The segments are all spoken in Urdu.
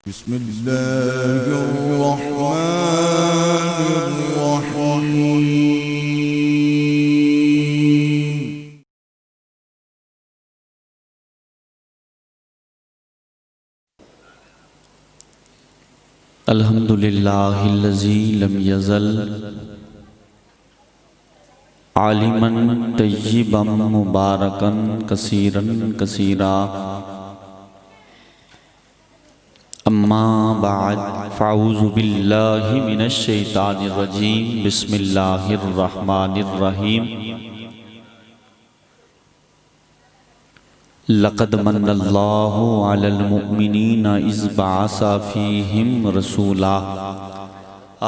بسم الله الرحمن الرحيم. الحمد للہ الذی لم یزل عالما طیبا مبارکا کثیرا کثیرا اما بعد فاعوذ باللہ من الشیطان الرجیم بسم اللہ الرحمن الرحیم لقد من اللہ علی المؤمنین اذ بعث فیہم رسولا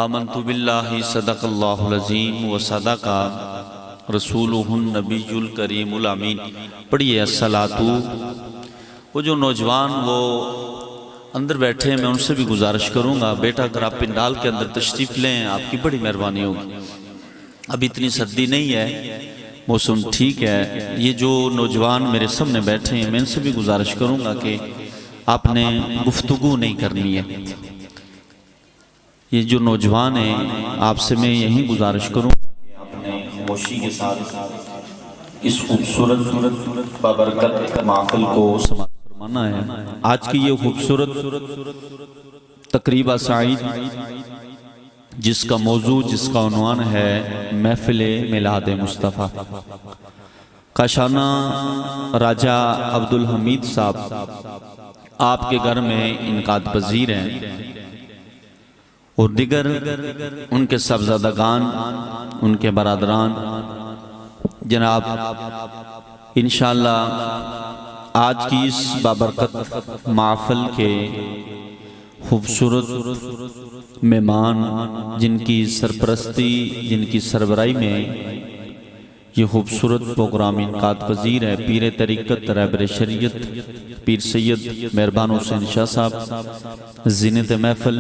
آمنت باللہ صدق اللہ العظیم وصدق رسولہ النبی الکریم الامین. پڑھئے الصلاۃ. وہ جو نوجوان وہ اندر بیٹھے ہیں، میں ان سے بھی گزارش کروں گا بیٹا اگر آپ پنڈال کے اندر تشریف لیں آپ کی بڑی مہربانی ہوگی. اب اتنی سردی نہیں ہے، موسم ٹھیک ہے. یہ جو نوجوان میرے سامنے بیٹھے ہیں میں ان سے بھی گزارش کروں گا کہ آپ نے گفتگو نہیں کرنی ہے. یہ جو نوجوان ہیں آپ سے میں یہی گزارش کروں گا کہ آپ نے خاموشی کے ساتھ اس خوبصورت بابرکت محفل کو سماعت فرمانا ہے. آج کی یہ خوبصورت تقریبہ سعید جس کا موضوع جس کا عنوان ہے محفل میلاد مصطفیٰ. کاشانہ راجہ عبدالحمید صاحب آپ کے گھر میں انعقاد پذیر ہیں اور دیگر ان کے صاحبزادگان ان کے برادران جناب انشاءاللہ آج کی اس بابرکت محفل کے خوبصورت مہمان جن کی سرپرستی جن کی سربراہی میں یہ خوبصورت پروگرام انعقاد پذیر ہے پیر طریقت رہبر شریعت پیر سید مہربان حسین شاہ صاحب، زینت محفل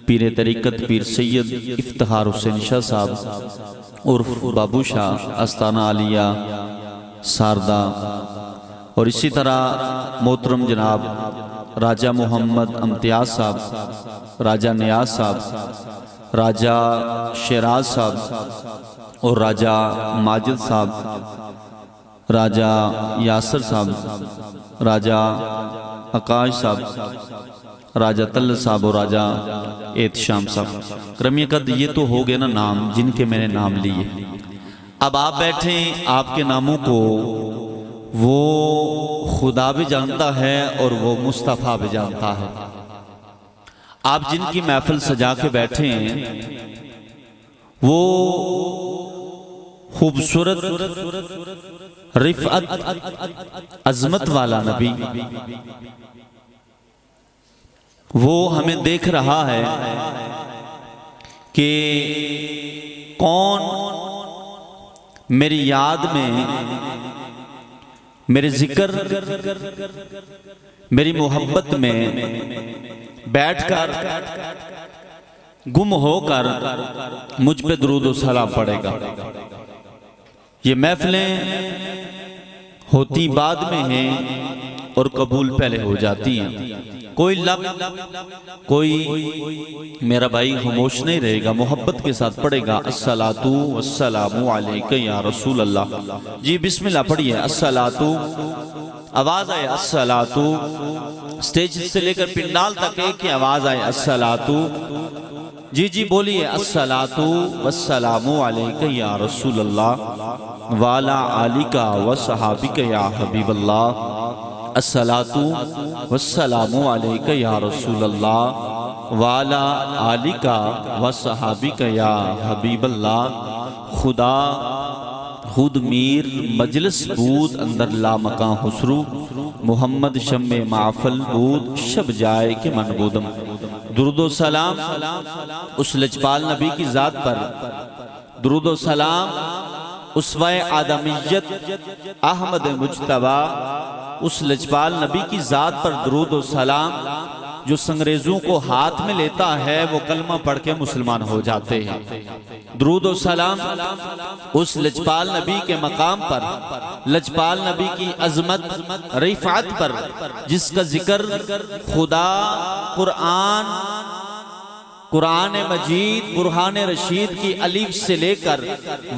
پیر طریقت پیر سید افتخار حسین شاہ صاحب عرف بابو شاہ استانہ عالیہ ساردہ، اور اسی طرح محترم جناب راجہ محمد امتیاز صاحب، راجہ نیاز صاحب، راجہ شیراز صاحب اور راجہ ماجد صاحب، راجہ یاسر صاحب، راجہ آکاش صاحب، راجہ تل صاحب اور راجہ احتشام صاحب. کرمی قد یہ تو ہو گئے نا نام جن کے میں نے نام لیے. اب آپ بیٹھیں، آپ کے ناموں کو وہ خدا بھی جانتا ہے اور وہ مصطفیٰ بھی جانتا ہے. آپ جن کی محفل سجا کے بیٹھے ہیں وہ خوبصورت رفعت عظمت والا نبی وہ ہمیں دیکھ رہا ہے کہ کون میری یاد میں میرے ذکر میری محبت میں بیٹھ کر گم ہو کر مجھ پہ درود و سلام پڑے گا. یہ محفلیں ہوتی بعد میں ہیں اور قبول پہلے ہو جاتی ہیں. کوئی لب کوئی میرا بھائی خاموش نہیں رہے گا، محبت کے ساتھ پڑھے گا الصلاۃ والسلام علیک یا رسول اللہ. جی بسم اللہ پڑھیے الصلاۃ. آواز آئے الصلاۃ. سٹیج سے لے کر پنڈال تک ایک ہی آواز آئے الصلاۃ. جی جی بولیے الصلاۃ والسلام علیک یا رسول اللہ وعلی آلک وصحابک یا حبیب اللہ. الصلاۃ والسلام علیک یا رسول اللہ وعلی آلک وصحابک یا حبیب اللہ. خدا خود میر مجلس بود اندر لامکاں خسرو محمد شم معفل بود شب جائے کہ من بودم. درود و سلام اس لجپال نبی کی ذات پر، درود و سلام اسوہ آدمیت احمد مجتبی اس لجپال نبی کی ذات پر درود و سلام. جو سنگریزوں کو ہاتھ میں لیتا ہے وہ کلمہ پڑھ کے مسلمان ہو جاتے ہیں۔ درود و سلام اس لجپال نبی کے مقام پر، لجپال نبی کی عظمت رفعت پر، جس کا ذکر خدا قرآن مجید برہان رشید کی الف سے لے کر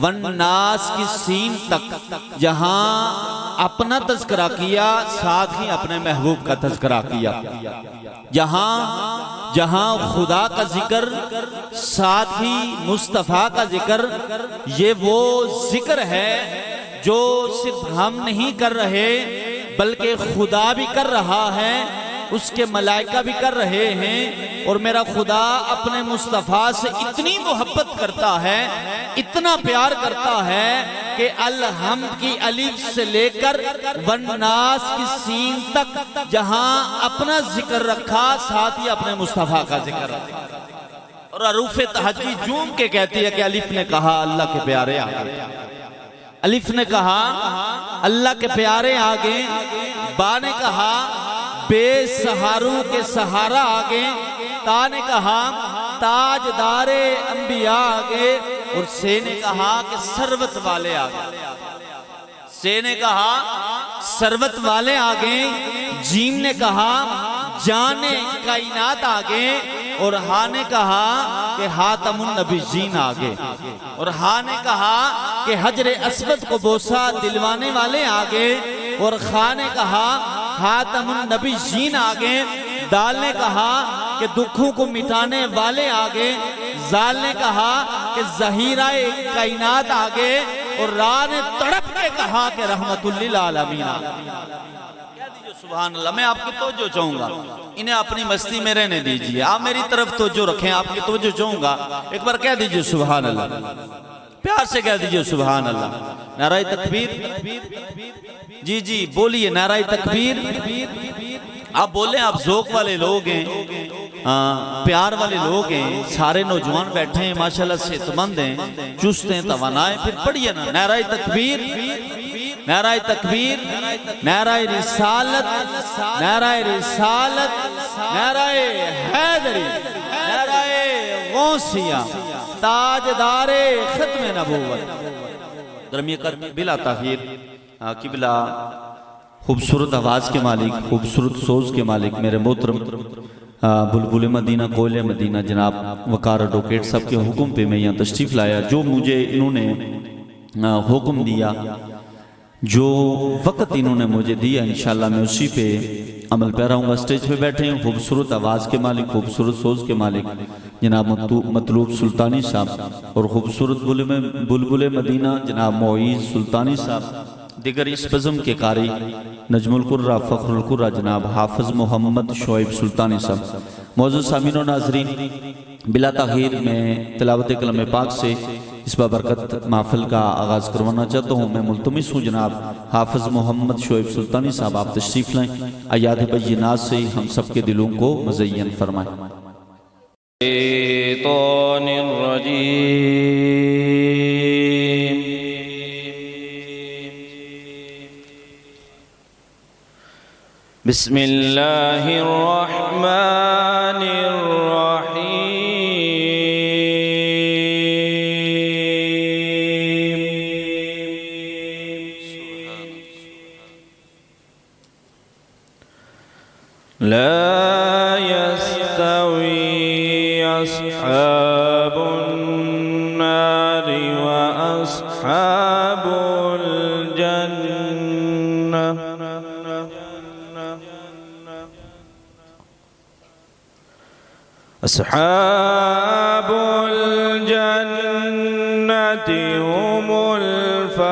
والناس کی سین تک جہاں اپنا تذکرہ کیا ساتھ ہی اپنے محبوب کا تذکرہ کیا، جہاں خدا کا ذکر ساتھ ہی مصطفیٰ کا ذکر، یہ وہ ذکر ہے جو صرف ہم نہیں کر رہے بلکہ خدا بھی کر رہا ہے، اس کے ملائکہ بھی کر رہے ہیں۔ اور میرا خدا اپنے مصطفیٰ سے اتنی محبت کرتا ہے، اتنا پیار کرتا ہے کہ الحمد کی الف سے لے کر والناس کی سین تک جہاں اپنا ذکر رکھا ساتھ ہی اپنے مصطفیٰ کا ذکر رکھا۔ اور حروف تہجی جوم کے کہتی ہے کہ الف نے کہا اللہ کے پیارے آگے، الف نے کہا اللہ کے پیارے آگے، با نے کہا بے سہاروں کے سہارا آگے، تا نے کہا تاجدار انبیاء آگے، اور سے نے کہا کہ ثروت والے آگے، سے نے کہا ثروت والے آگے، جیم نے کہا جان کائنات آگے، اور ہاں نے کہا کہ خاتم النبیین آگے، اور ہاں نے کہا کہ حجر اسود کو بوسہ دلوانے والے آگے، اور خاں نے کہا خاتم النبیین آگے، دال نے کہا کہ دکھوں کو مٹانے والے آگے، زال نے کہا کہ ظہیرہ کائنات آگے، اور را نے تڑپ کے کہا کہ رحمت للعالمین آگے۔ کہہ دیجئے سبحان اللہ۔ میں آپ کی توجہ چاہوں گا، انہیں اپنی مستی میں رہنے دیجئے، آپ میری طرف توجہ رکھیں، آپ کی توجہ چاہوں گا، ایک بار کہہ دیجئے سبحان اللہ، پیار سے کہہ دیجئے سبحان اللہ۔ نعرہ تکبیر، جی بولیے نعرہ تکبیر۔ آپ بولیں، آپ ذوق والے لوگ ہیں، پیار والے لوگ ہیں، سارے نوجوان بیٹھے ہیں ماشاءاللہ صحت مند ہیں، چست ہیں، توانائیں، پھر پڑھیے نا نعرہ تکبیر، نعرہ تکبیر، نعرہ رسالت، نعرہ رسالت، نعرہ حیدری، نعرہ غوثیہ، تاجدار ختم نبوت۔ درمیہ کر بلا تاخیر، قبلہ خوبصورت آواز کے مالک، خوبصورت سوز کے مالک میرے محترم بلبل مدینہ کوئل مدینہ جناب وقار ایڈوکیٹ صاحب کے حکم پہ میں یہاں تشریف لایا، جو مجھے انہوں نے حکم دیا، جو وقت انہوں نے مجھے دیا، انشاءاللہ میں اسی پہ عمل پیرا ہوں گا۔ سٹیج پہ بیٹھے ہیں خوبصورت آواز کے مالک، خوبصورت سوز کے مالک جناب مطلوب سلطانی صاحب، اور خوبصورت بلبل مدینہ جناب معیز سلطانی صاحب، دیگر اس بزم کے قاری نجم القرہ فخر القرہ جناب حافظ محمد شعیب سلطانی صاحب۔ معزز سامعین و ناظرین، بلا تاخیر میں تلاوت کلام پاک سے اس بابرکت محفل کا آغاز کروانا چاہتا ہوں۔ میں ملتمس ہوں جناب حافظ محمد شعیب سلطانی صاحب آپ تشریف لائیں، آیات بینات سے ہم سب کے دلوں کو مزین فرمائیں۔ الشیطان الرجیم بسم اللہ الرحمن الرحیم لا يستوي أصحاب النار وأصحاب الجنة أصحاب الجنة هم الفائزون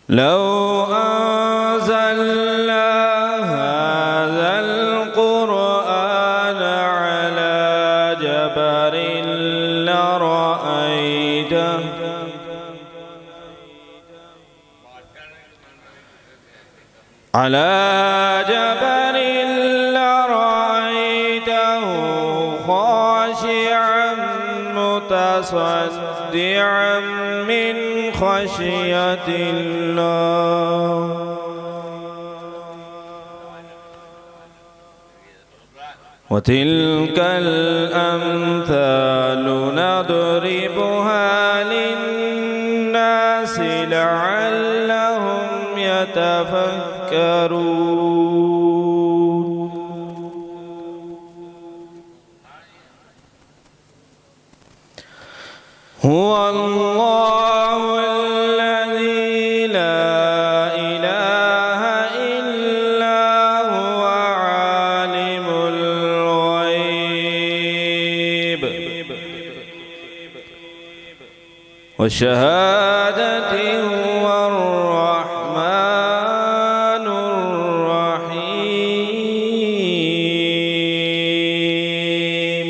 لو أنزلنا هذا القرآن على جبل لرأيته خاشعا متصدعا من خشية الله وتلك الأمثال نضربها للناس لعلهم يتفكرون هو الله الذي لا إله إلا هو عالم الغيب والشهادة هو الرحمن الرحيم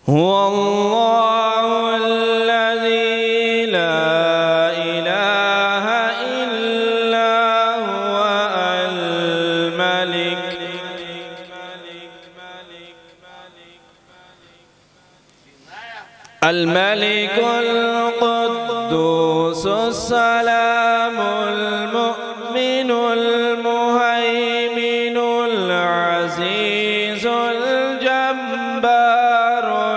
هو الله الذي لا إله إلا هو الملك القدوس السلام المؤمن المهيمن العزيز الجبار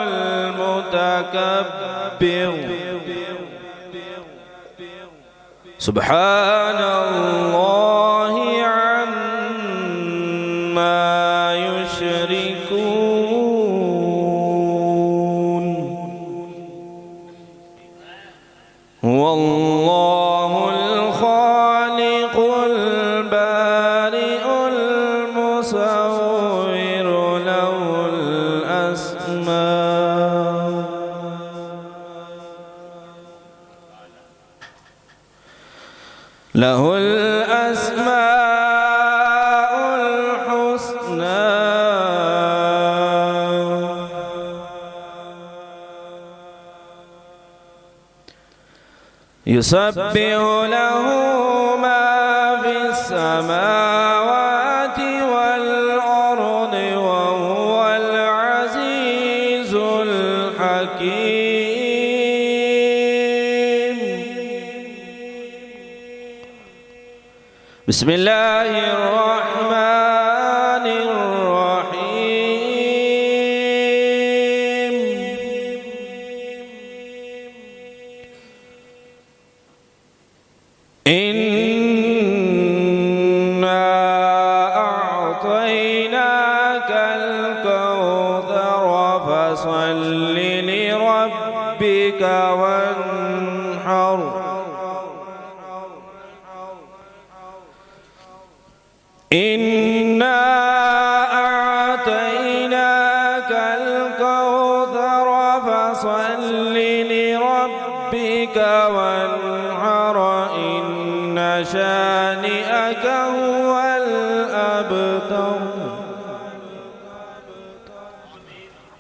المتكبر سبحان الله عما يشركون هو الله الخالق البارئ المصور له الأسماء الحسنى يسبح له ما في السماوات والأرض وهو العزيز الحكيم بسم الله الرحمن الرحيم إنا أعطيناك الكوثر فصل لربك وانحر إنا أعطيناك الكوثر فصل لربك وانحر إن شانئك هو الأبتر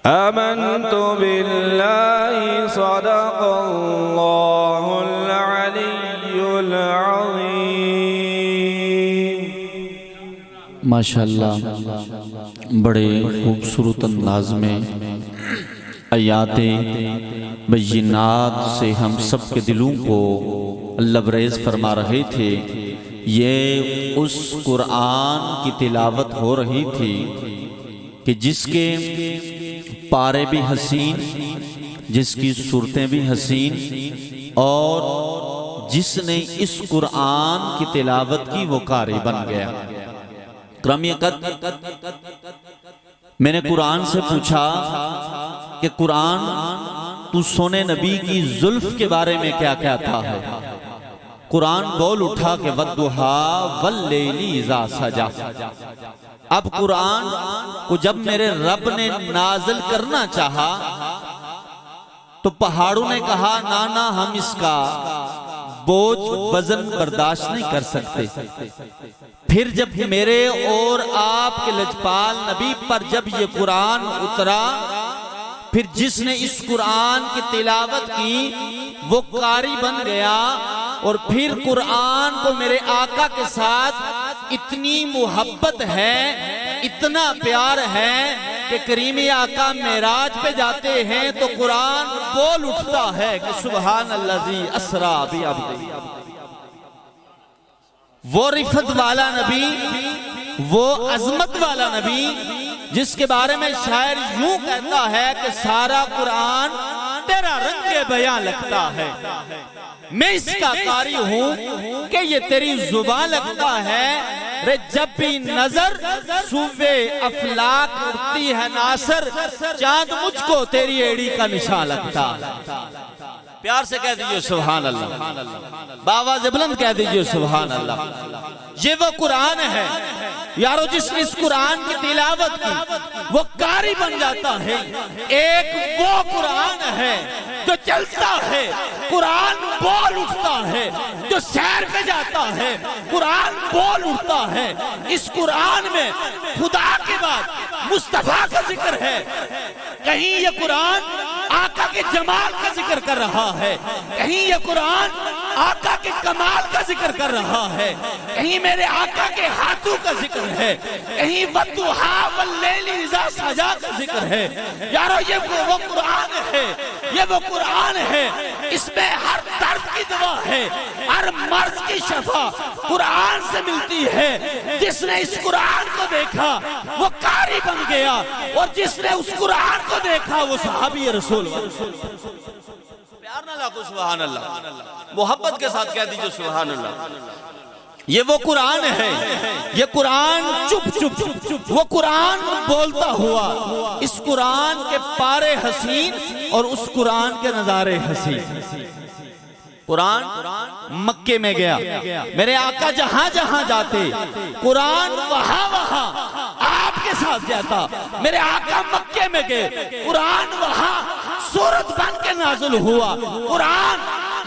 آمنت بالله صدق الله العلي العظيم ماشاءاللہ بڑے خوبصورت انداز میں آیات بینات سے ہم سب کے دلوں کو لبریز فرما رہے تھے۔ یہ اس قرآن کی تلاوت ہو رہی تھی کہ جس کے پارے بھی حسین، جس کی صورتیں بھی حسین، اور جس نے اس قرآن کی تلاوت کی وہ قاری بن گیا۔ کرمی قد میں نے قرآن سے پوچھا کہ قرآن تو سونے نبی کی زلف کے بارے میں کیا کہتا ہے؟ قرآن بول اٹھا کہ وَالضُّحَىٰ وَاللَّيْلِ اِذَا سَجَىٰ۔ اب قرآن کو جب میرے رب نے نازل کرنا چاہا تو پہاڑوں نے کہا نانا ہم اس کا بوجھ وزن برداشت نہیں کر سکتے۔ پھر جب میرے اور آپ کے لجپال نبی پر جب یہ قرآن اترا، پھر جس نے اس قرآن کی تلاوت کی وہ قاری بن گیا، اور پھر قرآن کو میرے آقا کے ساتھ اتنی محبت ہے اتنا پیار ہے کہ کریمی آقا معراج پہ جاتے ہیں تو قرآن بول اٹھتا ہے کہ سبحان الذی اسریٰ بعبدہ۔ وہ رفت والا نبی، وہ عظمت والا نبی جس کے بارے میں شاعر یوں کہتا ہے کہ سارا قرآن تیرا رنگ بیاں لگتا ہے، میں اس کا قاری ہوں کہ یہ تیری زبان لگتا ہے، رے جب بھی نظر صوبے افلاک اڑتی ہے ناصر، چاند مجھ کو تیری ایڑی کا نشان لگتا ہے۔ پیار سے کہہ دیجئے سبحان اللہ، باواز بلند کہہ دیجئے سبحان اللہ۔ یہ وہ قرآن ہے یارو جس نے اس قرآن کی تلاوت کی وہ قاری بن جاتا ہے۔ ایک وہ قرآن ہے جو چلتا ہے، قرآن بول اٹھتا ہے، جو سیر پہ جاتا ہے قرآن بول اٹھتا ہے۔ اس قرآن میں خدا کے بعد مصطفیٰ کا ذکر ہے، کہیں یہ قرآن آقا کے جمال کا ذکر کر رہا ہے، کہیں یہ قرآن آقا کے کمال کا ذکر کر رہا ہے، کہیں میرے آقا کے ہاتھوں کا ذکر ہے، کہیں وَالضُّحَىٰ وَاللَّيْلِ إِذَا سَجَىٰ کا ذکر ہے۔ یارو یہ وہ قرآن ہے، یہ وہ قرآن ہے، اس میں ہر درد کی دوا ہے، ہر مرض کی شفا قرآن سے ملتی ہے۔ جس نے اس قرآن کو دیکھا وہ قاری بن گیا، اور جس نے اس قرآن کو دیکھا وہ صحابی رسول۔ پیار نہ لاکھو سبحان اللہ، محبت کے ساتھ کہہ دیجئے سبحان اللہ۔ یہ وہ قرآن ہے، یہ قرآن چپ چپ، وہ قرآن بولتا ہوا، اس قرآن کے پارے حسین اور اس قرآن کے نظارے حسین۔ قرآن مکے میں گیا، میرے آقا جہاں جہاں جاتے قرآن وہاں وہاں آپ کے ساتھ جاتا۔ میرے آقا مکے میں گئے، قرآن وہاں سورت بن کے نازل ہوا، قرآن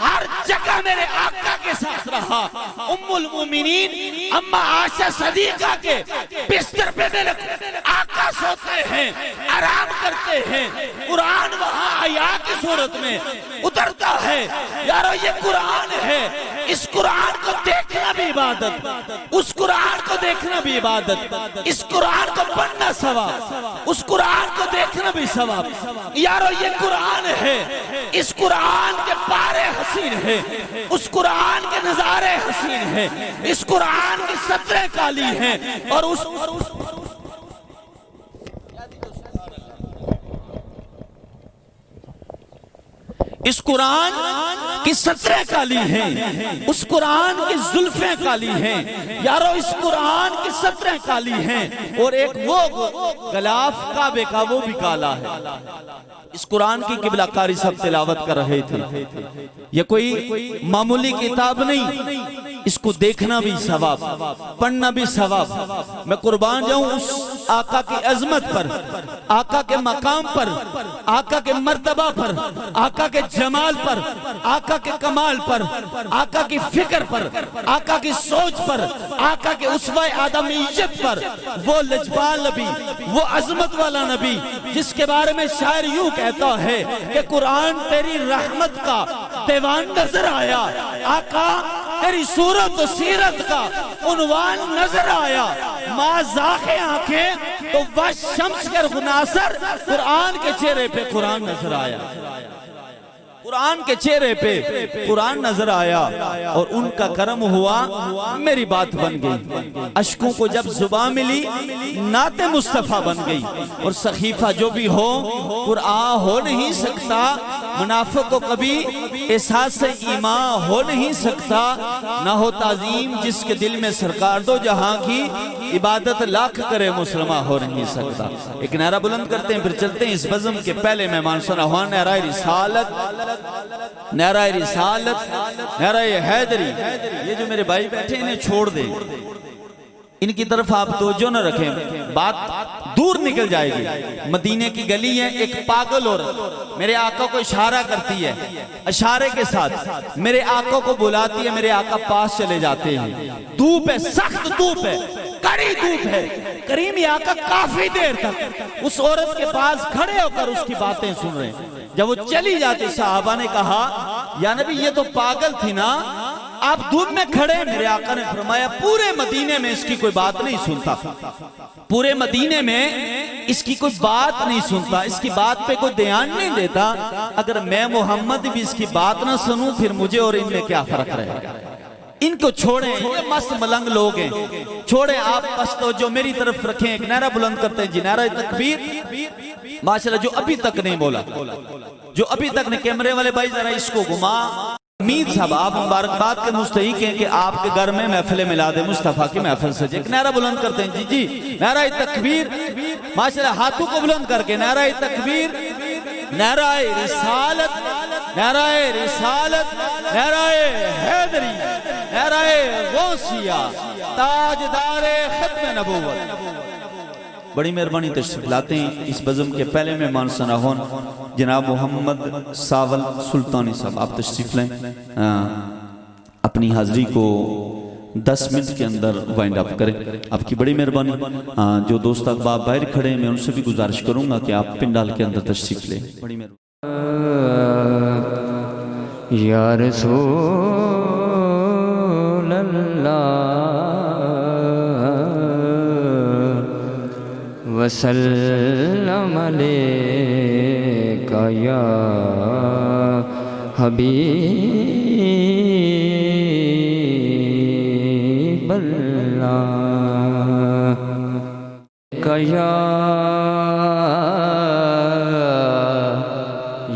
ہر جگہ میرے آقا کے ساتھ رہا۔ ام المومنین اما عائشہ صدیقہ کے بستر پہ میرے آقا سوتے ہیں، آرام کرتے ہیں، قرآن وہاں آیا کی صورت میں اترتا ہے۔ یارو یہ قرآن ہے، اس قرآن کو دیکھنا بھی عبادت، اس قرآن کو دیکھنا بھی عبادت، اس قرآن کو پڑھنا ثواب، اس قرآن کو دیکھنا بھی ثواب۔ یارو یہ قرآن ہے، اس قرآن کے پارے حسین ہے، اس قرآن کے نظارے حسین ہے، اس قرآن کی سطریں کالی ہیں، اور اس قرآن کی سطریں کالی ہیں، اس قرآن کی زلفیں کالی ہیں۔ یارو اس قرآن کی سطریں کالی ہیں، اور ایک وہ غلاف کعبے کا وہ بھی کالا ہے۔ اس قرآن کی قبلہ قاری سب تلاوت کر رہے تھے، یہ کوئی معمولی کتاب نہیں، اس کو دیکھنا بھی ثواب، پڑھنا بھی ثواب۔ میں قربان جاؤں اس آقا کی عظمت پر، آقا کے مقام پر، آقا کے مرتبہ پر، آقا کے جمال پر، آقا کے کمال پر، آقا کی فکر پر، آقا کی سوچ پر، آقا کے اسوہ آدمیت پر۔ وہ لجپال نبی، وہ عظمت والا نبی جس کے بارے میں شاعر یوں کہتا ہے کہ قرآن تیری رحمت کا دیوان نظر آیا، آقا تیری صورت و سیرت کا عنوان نظر آیا، ماں زاخ آنکھیں تو وش شمس کر غناصر، قرآن کے چہرے پہ قرآن نظر آیا، قرآن کے چہرے پہ قرآن نظر آیا، اور ان کا کرم ہوا میری بات بن گئی۔ اشکوں کو جب زبان ملی نعت مصطفیٰ بن گئی، اور سخیفہ جو بھی ہو قرآن ہو نہیں سکتا، منافق کو کبھی احساس ایمان ہو نہیں سکتا، نہ ہو تعظیم جس کے دل میں سرکار دو جہاں کی عبادت لاکھ کرے مسلمہ ہو نہیں سکتا۔ ایک نعرہ بلند کرتے ہیں پھر چلتے ہیں اس بزم کے پہلے مہمان سنا ہوا نعرہ رسالت، نعرہ رسالت، نعرہ حیدری۔ یہ جو میرے بھائی بیٹھے انہیں چھوڑ دیں، ان کی طرف آپ توجہ نہ رکھیں، بات دور نکل جائے گی۔ مدینے کی گلی ہے، ایک پاگل عورت میرے آقا کو اشارہ کرتی ہے، اشارے کے ساتھ میرے آقا کو بلاتی ہے، میرے آقا پاس چلے جاتے ہیں۔ دھوپ ہے، سخت دھوپ ہے، کڑی دھوپ ہے، کریمی آقا کافی دیر تک اس عورت کے پاس کھڑے ہو کر اس کی باتیں سن رہے ہیں۔ جب وہ چلی جاتی صحابہ نے کہا یا نبی یہ تو پاگل تھی نا، آپ دھوپ میں کھڑے ہیں، میرے آقا نے فرمایا پورے مدینے میں اس کی کوئی بات نہیں سنتا، پورے مدینے میں اس کی کوئی بات نہیں سنتا، اس کی بات پہ کوئی دھیان نہیں دیتا۔ اگر میں محمد بھی اس کی بات نہ سنوں پھر مجھے اور ان میں کیا فرق رہے گا؟ ان کو چھوڑیں، یہ مست ملنگ لوگ ہیں، چھوڑیں آپ بس تو جو میری طرف رکھیں، ایک نعرہ بلند کرتے ہیں جی، نعرہ تکبیر ماشاءاللہ، جو ابھی تک نہیں بولا، جو ابھی تک نہیں، کیمرے والے بھائی ذرا اس کو گھما۔ حمید صاحب آپ مبارکباد کے مستحق ہیں کہ آپ کے گھر میں محفل میلاد مصطفیٰ کی محفل سجے، ایک نعرہ بلند کرتے ہیں جی جی، نعرہ تکبیر ماشاءاللہ، ہاتھوں کو بلند کر کے نعرہ تکبیر، نعرہ رسالت، نعرہ رسالت، نعرہ حیدری، نعرہ غوثیہ، تاجدار ختم نبوت۔ بڑی مہربانی تشریف لاتے ہیں اس بزم کے پہلے مہمان سناہون جناب محمد ساول سلطانی صاحب، آپ تشریف لیں، اپنی حاضری کو 10 منٹ کے اندر وائنڈ اپ کریں، آپ کی بڑی مہربانی۔ جو دوست احباب باہر کھڑے ہیں میں ان سے بھی گزارش کروں گا کہ آپ پنڈال کے اندر تشریف لیں۔ بڑی مہربانی۔ یا رسول اللہ وسلم علیکہ یا حبیب اللہ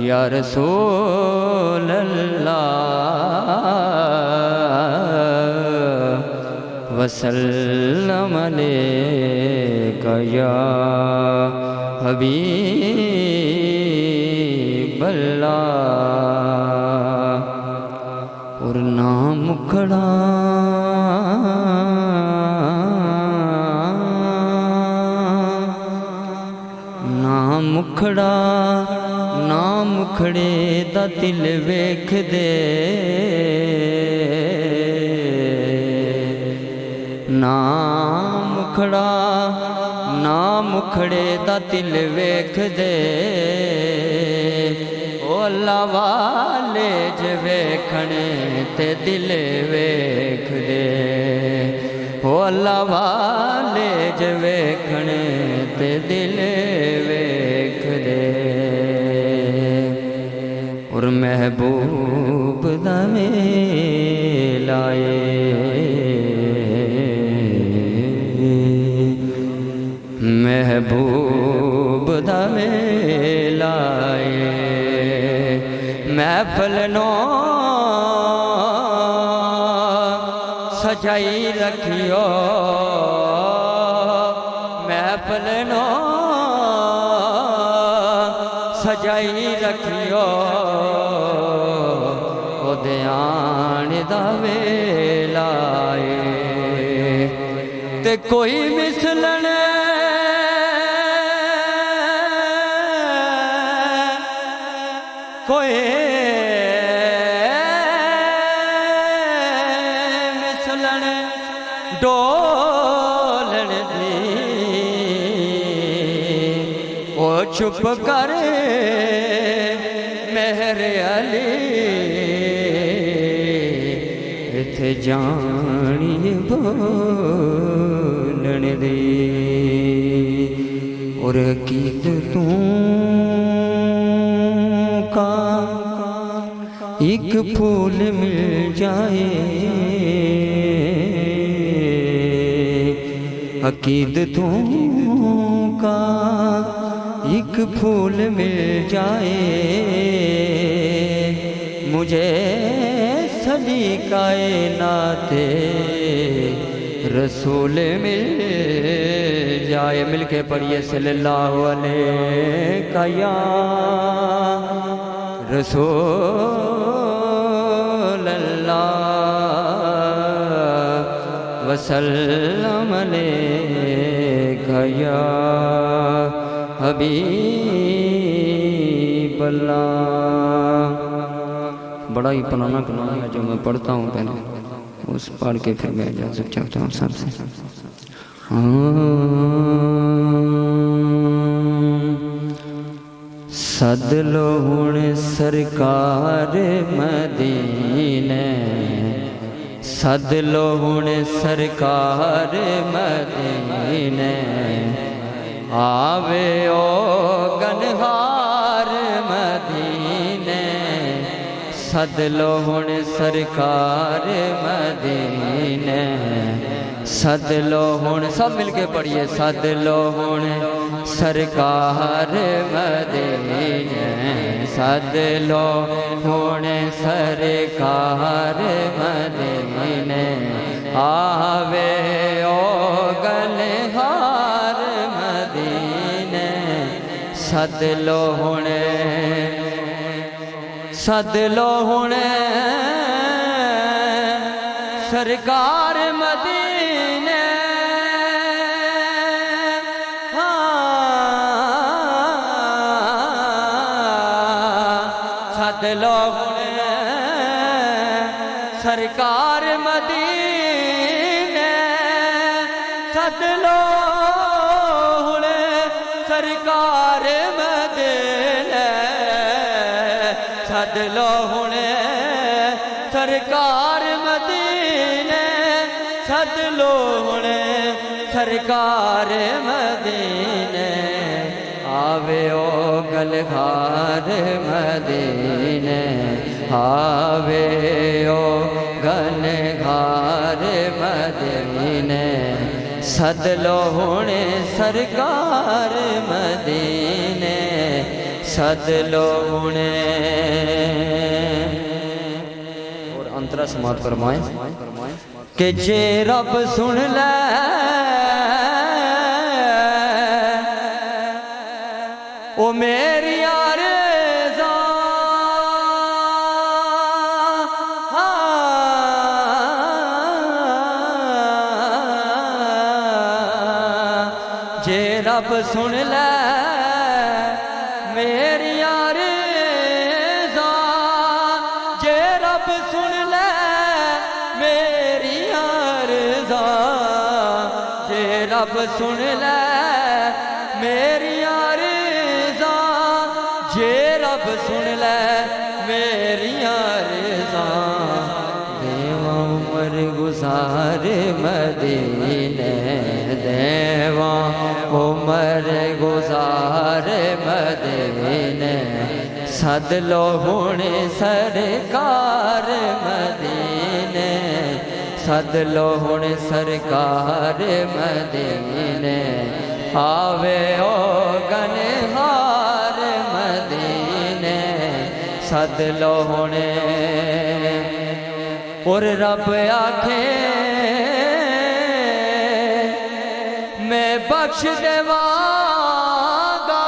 یا رسول اللہ وسلم علیکہ یا حبیب اللہ۔ اور نام کھڑا نام کھڑا نام کھڑے دا دل ویکھ دے، نام کھڑا نام کھڑے دا دل ویکھ دے، او اللہ والے جے ویکھنے تے دل ویکھ دے، او اللہ والے جے ویکھنے تے دل ویکھ دے۔ اور محبوب دا میلہ محبوب دا میلہ محفل نو سجائی رکھیو، محفل نو سجائی رکھیو، او دیان دا ویلا تے کوئی مثلن کوئی مثلن ڈولن دی، او چھپ کر مہر علی اتھے جانی بولن دی۔ اور عقید کا ایک پھول مل جائے، عقیدتوں کا ایک پھول مل جائے، مجھے سلی کائنات رسول مل جائے۔ مل کے پڑھیے صلی اللہ علیہ یا رسول اللہ وسلم علیکہ یا حبیب اللہ۔ بڑا ہی پرانا کلام ہے جو میں پڑھتا ہوں، پہلے اس پڑھ کے پھر میں اجازت چاہتا ہوں سب سے۔ سد لو ہن سرکار مدینے سد لو ہن سرکار مدینے آوے او گنہار مدینے سد لو ہن سرکار مدینے سد لو ہن سب مل کے پڑھیے سد لو ہن سرکار مدینے سد لو ہن سرکار مدینے آوے او گنہار مدینے سد لو ہن سرکار مدینے سد لو ہن سرکار مدینے سد لو ہن سرکار مدینے سد لو ہن سرکار مدینے سد لو ہن سرکار مدینے آوے او گلہار مدینے آوے او گنہار مدینے سد لو ہن سرکار مدینے سد لو ہن اور انترا سماعت فرمائیں کہ جے رب سن لے او میری آرزاں جے رب سن لے میری آرزاں جے رب سن لے میری آرزاں جے رب سن لے میری آرزاں جے رب سن لے میری آرزاں دیواں عمر گزار مدینے دیواں عمر گزار مدینے سد لو ہن سرکار مدینے سد لو ہن سرکار مدینے آوے او گنہار مدینے سد لو ہن اور رب آکھے میں بخش دیواں گا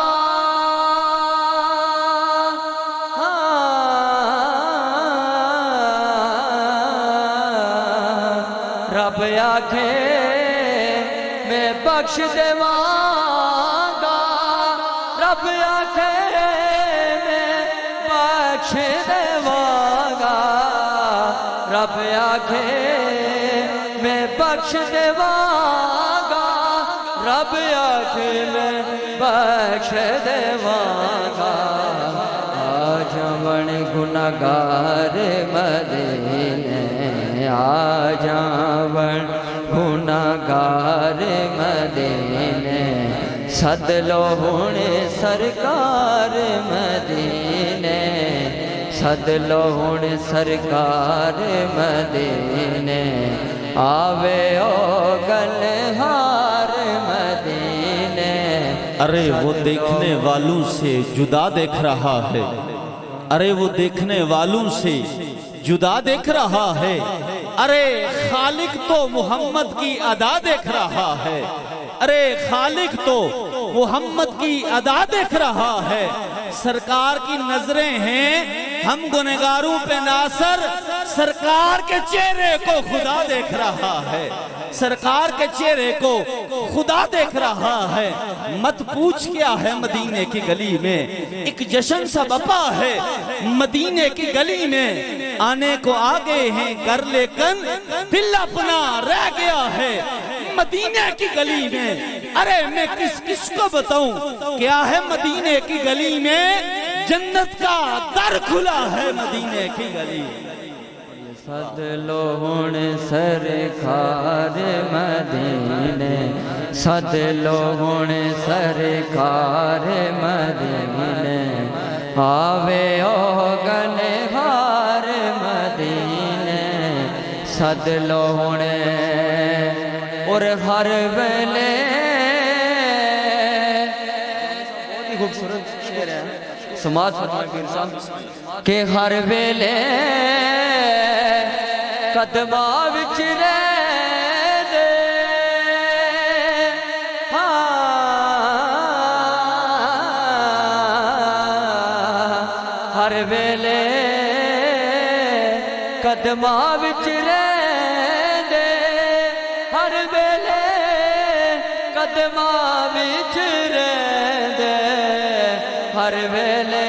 رب آکھے میں بخش دیواں گا رب آکھے میں بخش دیواں گا رب آکھے میں بخش دیواں گا رب آکھے میں بخش دیواں گا آ جاون گنہگار مدینے آ جاون گنہگار مدینے سد لو ہن سرکار مدینے سد لو ہن سرکار مدینے آوے او گنہار مدینے ارے وہ دیکھنے والوں سے جدا دیکھ رہا ہے ارے وہ دیکھنے والوں سے جدا دیکھ رہا ہے ارے خالق تو محمد کی ادا دیکھ رہا ہے ارے خالق تو محمد کی ادا دیکھ رہا ہے سرکار کی نظریں ہیں ہم گنہگاروں پہ ناصر سرکار کے چہرے کو خدا دیکھ رہا ہے سرکار کے چہرے کو خدا دیکھ رہا ہے مت پوچھ کیا ہے مدینے کی گلی میں ایک جشن سا بپا ہے مدینے کی گلی میں آنے کو آگے ہیں کر لیکن دل اپنا رہ گیا ہے مدینے کی گلی میں ارے میں کس کو بتاؤں کیا ہے مدینے کی گلی میں جنت کا در کھلا ہے مدینے کی گلی سد لو ہن سرکار مدینے سد لو ہن سرکار مدینے آوے او گنہار مدینے سد لو ہن اور ہر ویلے بہت ہی خوبصورت شعر ہے سماعت فرمائیں پیر صاحب کہ ہر ویلے قدماں وچ رہ دے ہر ویلے قدماں وچ رہ دے ہر ویلے قدماں وچ رہ دے ہر ویلے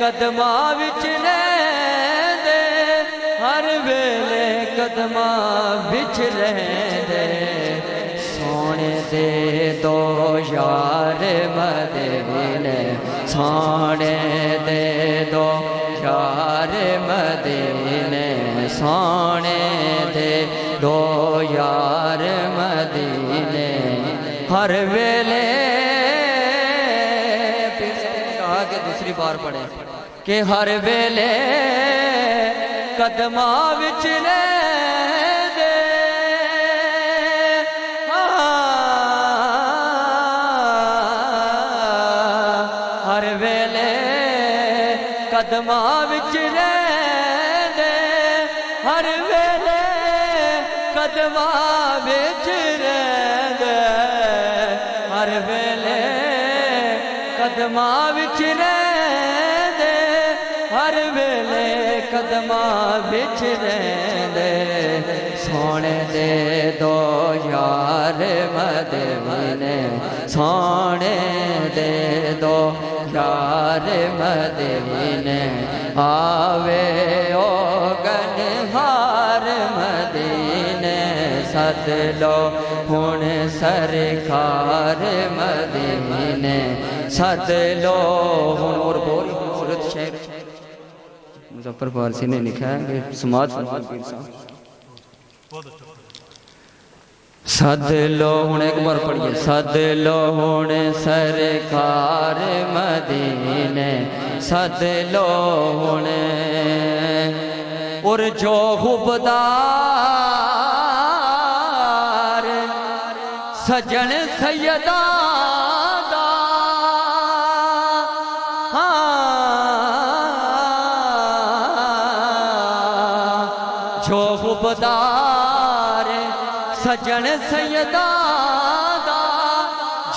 قدماں وچ رہ دے ہر ویلے قدماں وچ رہ دے سونے دے دو یار مدینے سونے دے دو یار مدینے سونے دے دو یار مدینے ہر ویلے کہا کہ دوسری بار پڑھیں کہ ہر ویلے قدماں وچ رہ دے ہر ویلے قدماں وچ رہ دے ہر ویلے قدماں وچ رہ دے ہر ویلے قدماں وچ رہ دے ہر ویلے قدماں وچ رہ دے سونے دے دو یار مدینے سونے دے دو یار مدینے آوے او گنہار مدینے سد لو ہن سرکار مدینے سد لو ہن اور بہت خوبصورت شعر مظفر فارسی نے لکھا ہے کہ سماعت فرمائیں پیر صاحب سد لو ہن ایک بار پڑھیے سد لو ہن سرکار مدینے سد لو ہن اور جو خوبدار سجن سیدہ جو خوبدار سجن سیدہ دا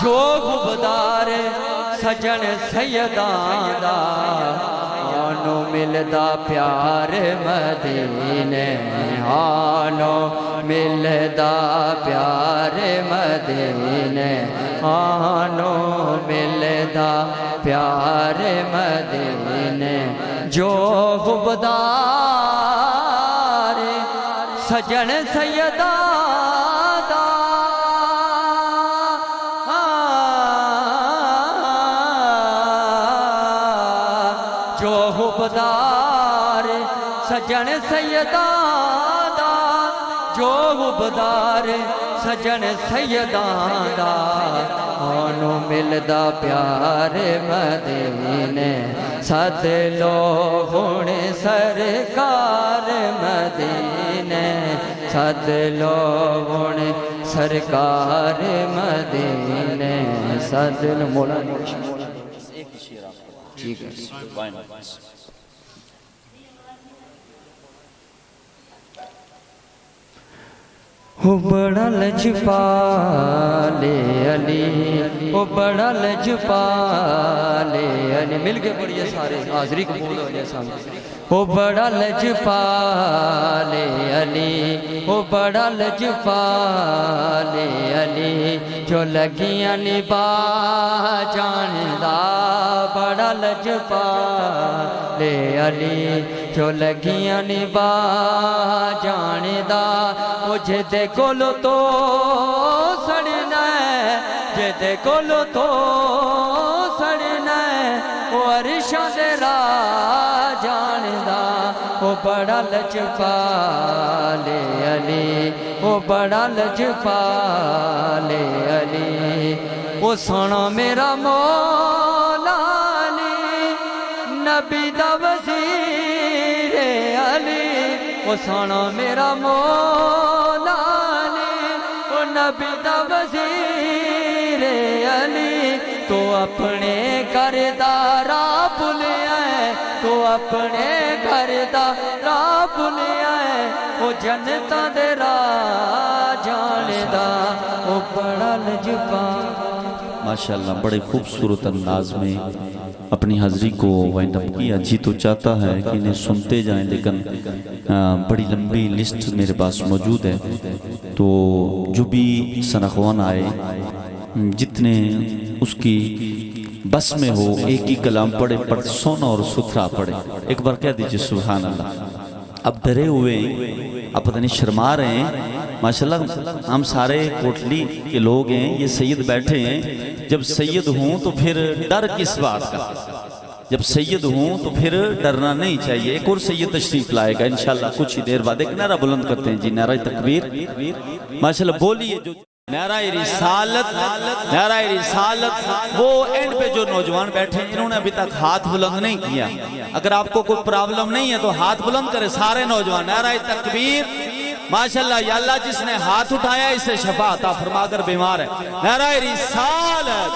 جو خوبدار سجن سیدہ دا آنو ملدا پیار مدینے آنو ملدا پیار مدینے آنو ملدا پیار مدینے جو خوبدار سجن سیدہ دا جو خوبدار سجن سیدہ دا جو خوبدار سجن سیدہ دا آنو ملدا پیار مدینے سد لو ہن سرکار مدینے سد لو ہن سرکار مدینے سد لو مولا ٹھیک ہے وہ بڑا لجپالے علی وہ بڑا لجپالے علی مل کے پڑھیے سارے حاضری قبول ہو جائے سامنے وہ بڑا لجپالے علی وہ بڑا لجپالے علی جو لگیاں نبا جاندا بڑا لجپالے علی جو لگیاں نبا جاندا مجھے دے کولو تو سڑنا ہے جے دے کولو تو سڑنا ہے وہ عرشاں دے راہ جاندا وہ بڑا لجپالے علی وہ بڑا لجپالے علی وہ سونا میرا مولا علی نبی دا وزیر علی وہ سونا میرا مولا علی وہ نبی دا وزیر علی تو اپنے گھر دا راہ بھولیا ہے تو اپنے گھر دا راہ بھولیا ہے وہ جنتاں دے راہ جاندا وہ بڑا لجپال ماشاءاللہ بڑے خوبصورت انداز میں اپنی حاضری کو وائنڈ اپ کیا. جی تو چاہتا ہے کہ انہیں سنتے جائیں لیکن بڑی لمبی لسٹ میرے پاس موجود ہے تو جو بھی سنخوان آئے جتنے اس کی بس میں ہو ایک ہی کلام پڑھے پر سونا اور ستھرا پڑھے. ایک بار کہہ دیجئے سبحان اللہ. اب ڈرے ہوئے اب پتہ نہیں شرما رہے ہیں ماشاءاللہ ہم سارے کوٹلی کے لوگ ہیں یہ سید بیٹھے ہیں جب سید ہوں تو پھر ڈر کس بات کا جب سید ہوں تو پھر ڈرنا نہیں چاہیے. ایک اور سید تشریف لائے گا انشاءاللہ کچھ ہی دیر بعد. ایک نعرہ بلند کرتے ہیں جی نعرہ تکبیر ماشاءاللہ بولیے جو نعرہ رسالت وہ اینڈ پہ جو نوجوان بیٹھے ہیں انہوں نے ابھی تک ہاتھ بلند نہیں کیا. اگر آپ کو کوئی پرابلم نہیں ہے تو ہاتھ بلند کرے سارے نوجوان. نعرہ تکبیر ماشاءاللہ یا اللہ جس نے ہاتھ اٹھایا اسے شفا عطا فرما کر بیمار ہے. نعرہ رسالت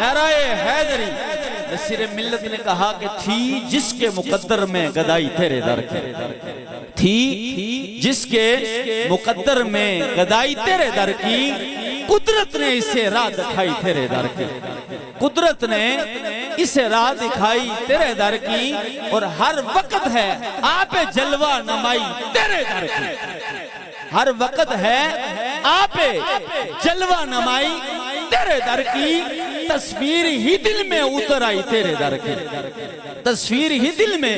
نعرہ حیدری. نصیر ملت نے کہا کہ تھی جس کے مقدر میں گدائی تیرے در کی تھی جس کے مقدر میں گدائی تیرے در کی قدرت نے اسے راہ دکھائی تیرے در کی قدرت نے اسے راہ دکھائی تیرے در کی اور ہر وقت ہے آپ جلوہ نمائی تیرے در کی ہر وقت ہے آپ جلوہ نمائی تیرے در کی تصویر ہی دل میں اتر آئی تیرے در کی تصویر ہی دل میں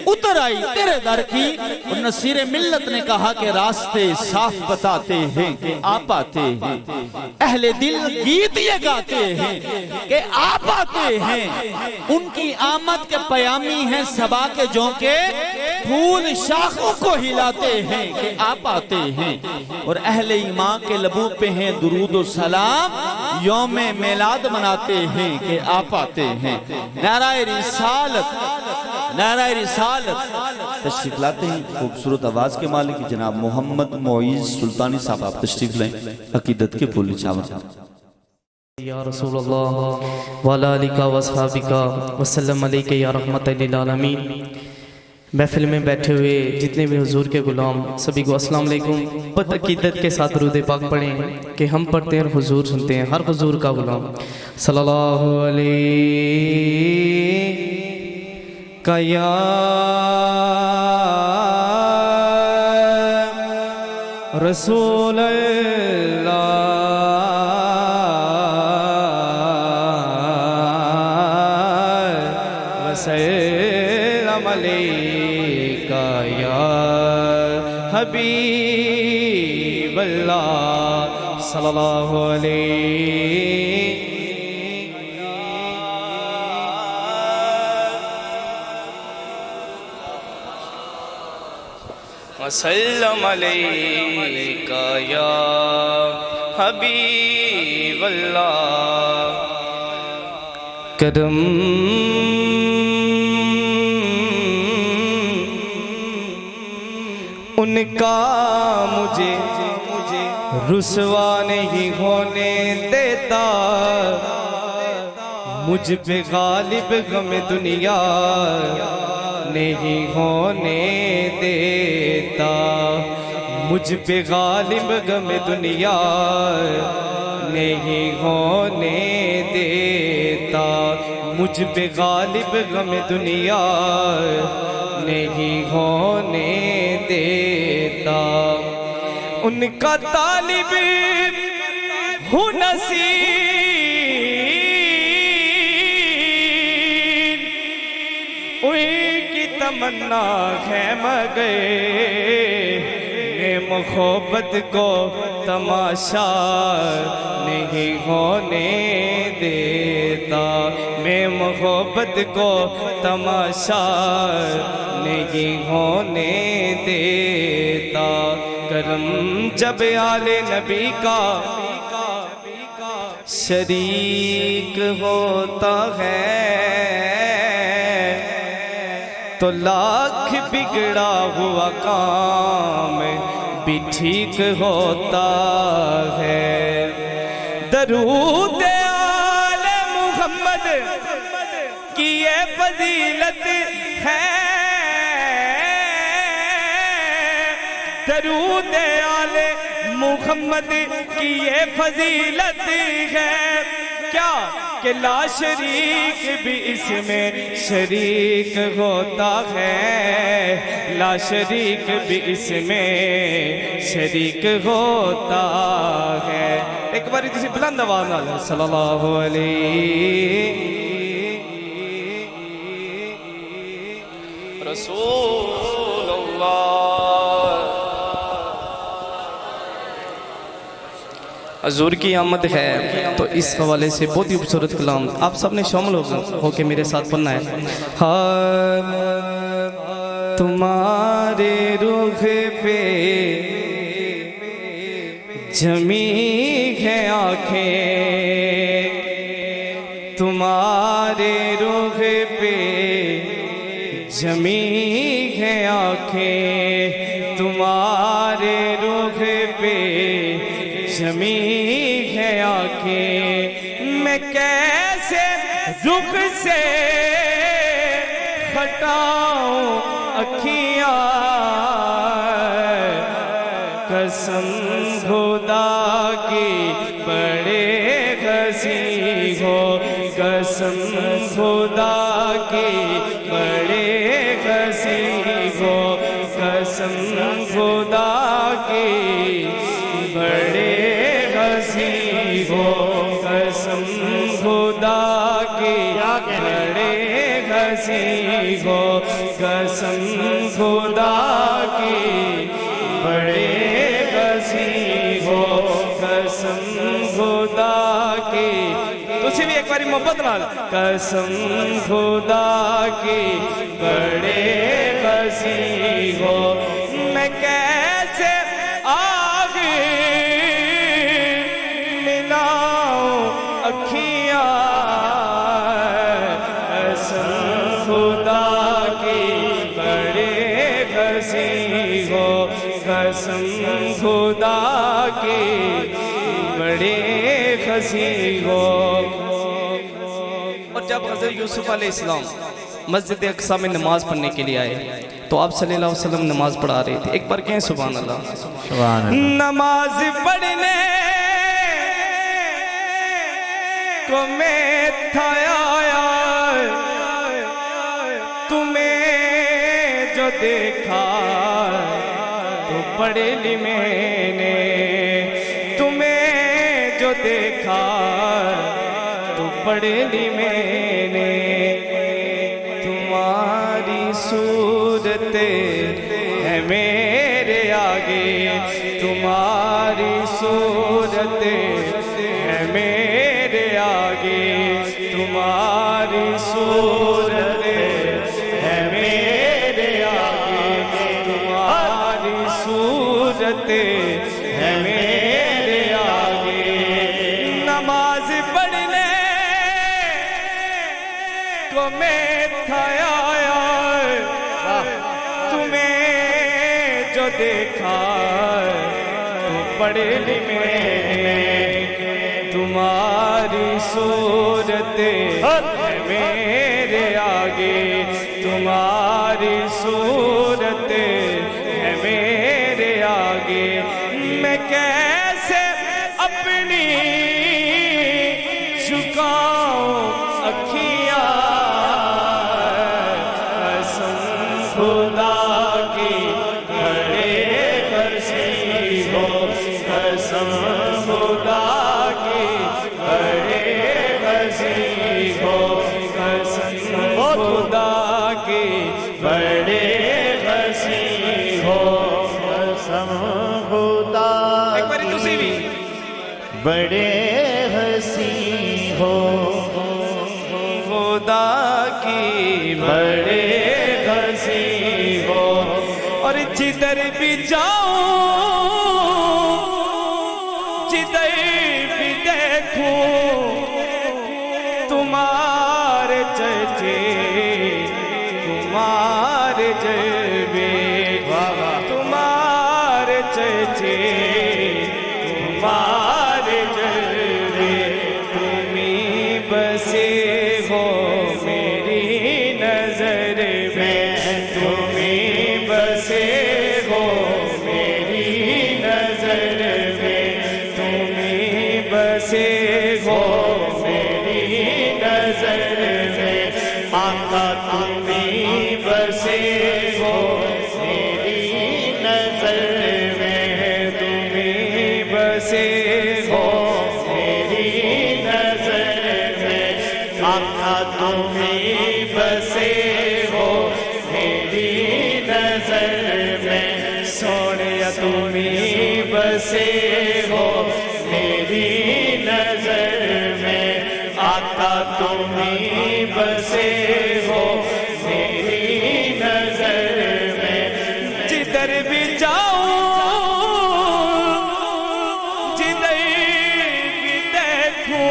اتر آئی تیرے در کی. اور نصیر ملت نے کہا کہ راستے صاف بتاتے ہیں کہ آپ آتے ہیں اہل دل گیت یہ گاتے ہیں کہ آپ آتے ہیں ان کی آمد کے پیامی ہیں صبا کے جونکے پھول شاخوں کو ہلاتے ہیں کہ آپ آتے ہیں. اور اہل ایمان کے لبوں پہ ہیں درود و سلام یوم میلاد مناتے ہیں کہ آپ آتے ہیں. نعرہ رسالت تشریف لاتے ہیں. خوبصورت آواز کے مالک جناب محمد معیز سلطانی صاحب آپ تشریف لیں عقیدت کے پھول چاول. یا رسول اللہ وعلی آلہ واصحابہ وسلم علیکہ یا رحمت للعالمین. محفل میں بیٹھے ہوئے جتنے بھی حضور کے غلام سبھی کو السلام علیکم. بد عقیدت کے ساتھ درود پاک پڑھیں کہ ہم پڑھتے ہیں اور حضور سنتے ہیں. ہر حضور کا غلام صلی اللہ علیہ یا رسول اللہ وسلم علیکہ یا حبیب اللہ صلی اللہ علیہ وسلم علیکہ یا حبیب اللہ. کرم ان کا مجھے رسوا نہیں ہونے دیتا مجھ پہ غالب غم دنیا نہیں ہونے دیتا مجھ پہ غالب غم دنیا نہیں ہونے دیتا مجھ پہ غالب غم دنیا نہیں ہونے دیتا. ان کا طالب ہوں نصیر ان کی تمنا ہے مگر میں محبت کو تماشا نہیں ہونے دیتا، میں محبت کو تماشا نہیں ہونے دیتا، کرم جب آل نبی کا شریک ہوتا ہے تو لاکھ بگڑا ہوا کام بھی ٹھیک ہوتا ہے۔ درود آل محمد کی یہ فضیلت ہے، درود آل محمد کی یہ فضیلت ہے، کیا کہ لا شریک بھی اس میں شریک ہوتا ہے، لا شریک بھی اس میں شریک ہوتا ہے۔ ایک باری تسی بلند آواز نال صلی اللہ علیہ رسول اللہ۔ حضور کی آمد ہے تو اس حوالے سے بہت ہی خوبصورت کلام آپ سب نے شامل ہو کے میرے ساتھ پڑھنا ہے۔ تمہارے رخ پہ جمی ہے آنکھیں، تمہارے رخ پہ جمی ہے آنکھیں، تمہارے رخ پہ جمی ہے آنکھیں، میں کیسے رخ سے ہٹاؤں اکھیاں، قسم خدا کی بڑے گھسی ہو، قسم خدا کی بڑے گھسی ہو، قسم خدا کی بڑے گھسی ہو، قسم خدا کی بڑے گھسی ہو، قسم خدا کی بڑے گھسی ہو، قسم خدا کی۔ تسی بھی ایک باری محبت نال، قسم خدا کی بڑے گھسی ہو، میں کیسے آگ ملاؤں اکھیاں، قسم خدا کی بڑے گھسی ہو، قسم خدا کی بڑے گھسی ہو۔ اور جب حضرت یوسف علیہ السلام مسجد اقصی میں نماز پڑھنے کے لیے آئے تو آپ صلی اللہ علیہ وسلم نماز پڑھا رہے تھے، ایک بار کہیں سبحان اللہ، سبحان اللہ۔ نماز پڑھنے کو میں تھا آیا، تمہیں جو دیکھا تو پڑھ لی میں نے، تمہیں جو دیکھا تو پڑھ لی میں نے، تمہاری صورت ہے میرے آگے، تمہاری صورت ہے میرے آگے، تمہاری صورت ہے میرے آگے، تمہاری صورت ہے میرے آگے، نماز پڑھنے کو میں تھا آیا، تمہیں جو دیکھا تو پڑھ لی میں نے، تمہاری صورت ہے میرے آگے، تمہاری صورت ہے میرے آگے، میں کیسے اپنی جھکاؤں اکھیاں، قسم خدا کی بڑے گھسی ہو، قسم خدا کی بڑے گھسی ہو، قسم خدا کی بڑے گھسی ہو، قسم بڑے ہنسی ہو خدا کی بڑے ہنسی ہو اور جدھر بھی جاؤں جدھر بھی دیکھوں تمہارے چچے تمہارے جلوے تمہارے چچے تمہارے جلوے تمہیں بسے ہو میری نظر میں تمہیں بسے ہو میری نظر میں تمہیں بسے ہو میری نظر میں آقا تمہیں بسے ہو میری نظر میں تمہیں بسے ہو میری نظر میں آقا تمہیں بسے ہو میری نظر میں سونیا تمہیں بسے ہو میری نظر میں آقا تمہیں بسے ہو میری نظر میں جدھر بھی جاؤں جدھر بھی دیکھوں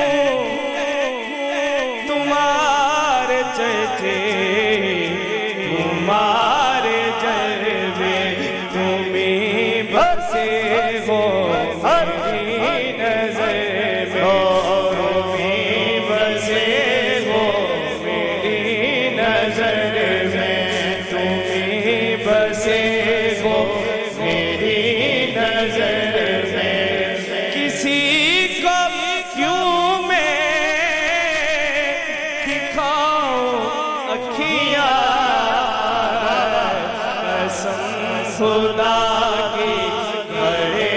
تمہارے چچے تمہارے جلوے تمہیں بسے ہو میری نظر میں تمہیں بسے ہو میری نظر میں تمہیں بسے ہو میری نظر میں کسی کو کیوں میں دکھاؤں اکھیاں قسم خدا کی بڑے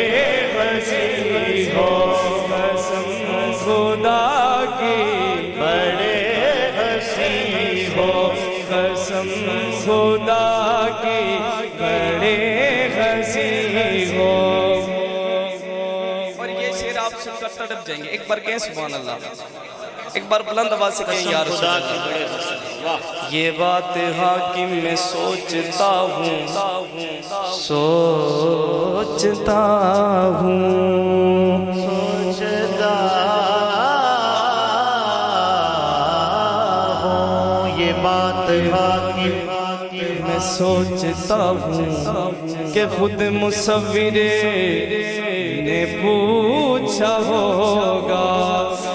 ہنسی ہو قسم خدا کی بڑے ہنسی ہو قسم خدا کی بڑے ہنسی ہو اور یہ شعر آپ سن کر تڑپ جائیں گے. ایک بار کہیں سبحان اللہ, ایک بار بلند آواز سے کہیں یا رسول اللہ. یہ بات حاکم میں سوچتا ہوں سوچتا ہوں سوچتا ہوں یہ بات حاکم میں سوچتا ہوں کہ خود مصور نے پوچھا ہوگا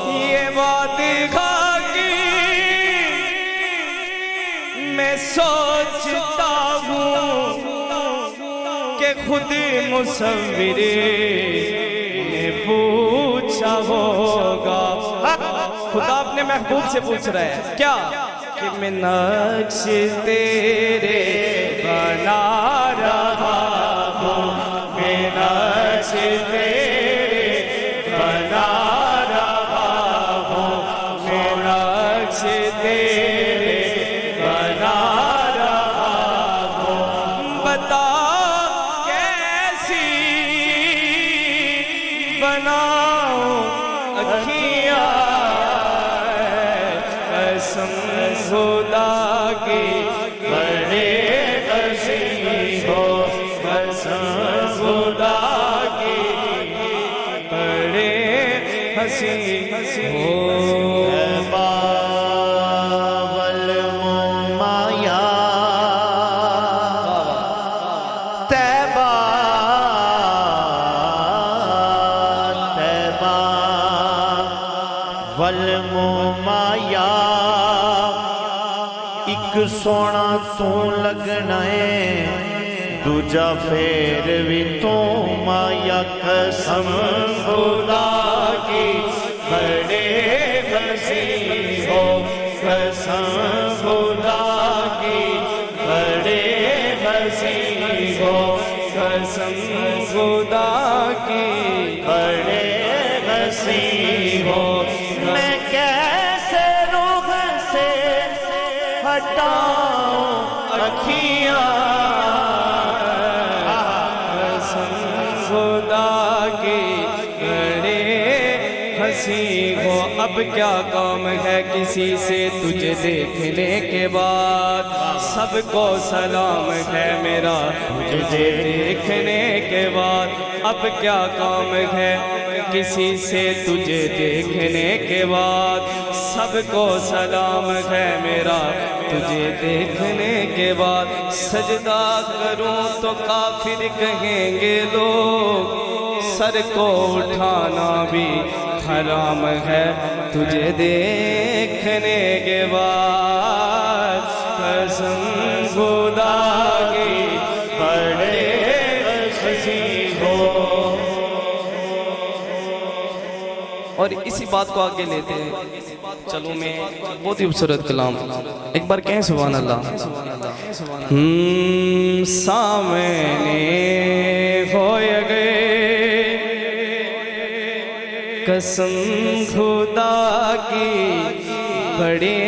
یہ بات خاکی میں سوچتا ہوں کہ خود مصور نے پوچھا ہوگا. خدا اپنے محبوب سے پوچھ رہا ہے کیا کہ میں نقش تیرے بنا رہا ہوں میں نقش تیرے بنا رہا ہوں میں نقش تیرے بنا رہا ہوں بتا کیسی بناؤں اکھیاں قسم خدا کی بڑے ہنسی ہو قسم خدا کی بڑے ہنسی ہو. باول مایا تیبہ تیبہ والمایا ایک سونا تو لگنا ہے دوجا پھر بھی تو مایا قسم خدا کی بڑے ہنسی ہو قسم خدا کی بڑے ہنسی ہو قسم خدا کی بڑے ہنسی ہو. میں کیسے روح سے ہٹاؤں اکھیاں قسم خدا کی بڑے ہنسی ہو اب کیا کام ہے کسی سے تجھے دیکھنے کے بعد سب کو سلام ہے میرا تجھے دیکھنے کے بعد اب کیا کام ہے کسی سے تجھے دیکھنے کے بعد سب کو سلام ہے میرا تجھے دیکھنے کے بعد سجدہ کروں تو کافر کہیں گے لوگ سر کو اٹھانا بھی حرام ہے تجھے دیکھنے کے بعد قسم خدا کی بڑے خوشی ہو. اور اسی بات کو آگے لیتے ہیں. چلو میں بہت ہی خوبصورت کلام ایک بار کہیں سبحان اللہ. سامنے ہوئے گئے قسم خدا کی بڑے